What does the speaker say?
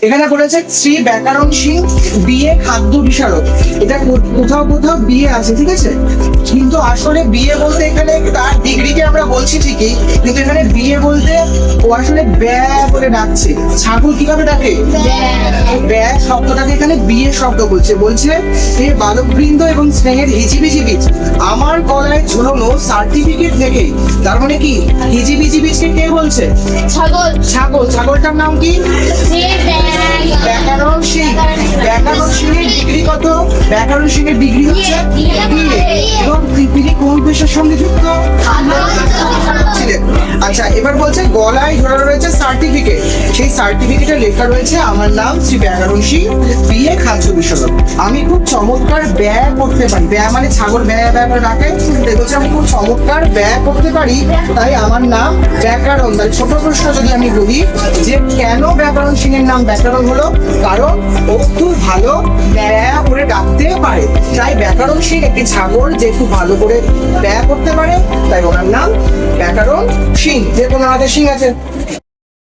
এখানে করেছে শ্রী ব্যাকরণ সিং বিএ খাদ্য বিশারদ। এটা কোথাও কোথাও বিএ আছে, ঠিক আছে, কিন্তু আসলে বিএ বলতে এখানে তার ডিগ্রিকে আমরা বলছি ঠিকই, কিন্তু এখানে বিএ বলতে ও আসলে ব্যা করে ডাকছে। ছাগল কিভাবে ডাকে? ব্যা শব্দটাকে এখানে বিএ শব্দ বলছে। বলছে হে বালকবৃন্দ এবং স্নেহের হিজিবিজিবিজ, আমার গলায় ঝুলানো সার্টিফিকেট থেকে, তার মানে কি হিজিবিজিবিজকে কে বলছে? ছাগল। ছাগল। ছাগলটার নাম কি? ব্যাকরণ সিং। ব্যাকরণ সিং এর ডিগ্রি কত? ব্যাকরণ সিং এর ডিগ্রি হচ্ছে BA। এবং তিনি কোন পেশার সঙ্গে যুক্ত? ছিলেন। আচ্ছা, এবার বলছে গলায় ঝোলানো রয়েছে সার্টিফিকেট, সেই সার্টিফিকেটে লেখা রয়েছে আমার নাম শ্রী ব্যাকরণ সিং বিএ খাদ্য বিশারদ। আমি খুব চমৎকার ব্যয় করতে পারি। ব্যয় মানে ছাগল ব্যয় ব্যয় করে ডাকে, বলছে আমি খুব চমৎকার ব্যয় করতে পারি, তাই আমার নাম ব্যাকরণ। তাই ছোট প্রশ্ন যদি আমি বলি যে কেন ব্যাকরণ সিং এর নাম ব্যাকরণ হলো, কারণ ও খুব ভালো ব্যয় করে ডাকতে পারে, তাই ব্যাকরণ সিং একটি ছাগল যে খুব ভালো করে ব্যয় করতে পারে, তাই ওনার নাম ব্যাকরণ সিং। যে কোনো হাতে সিং আছে।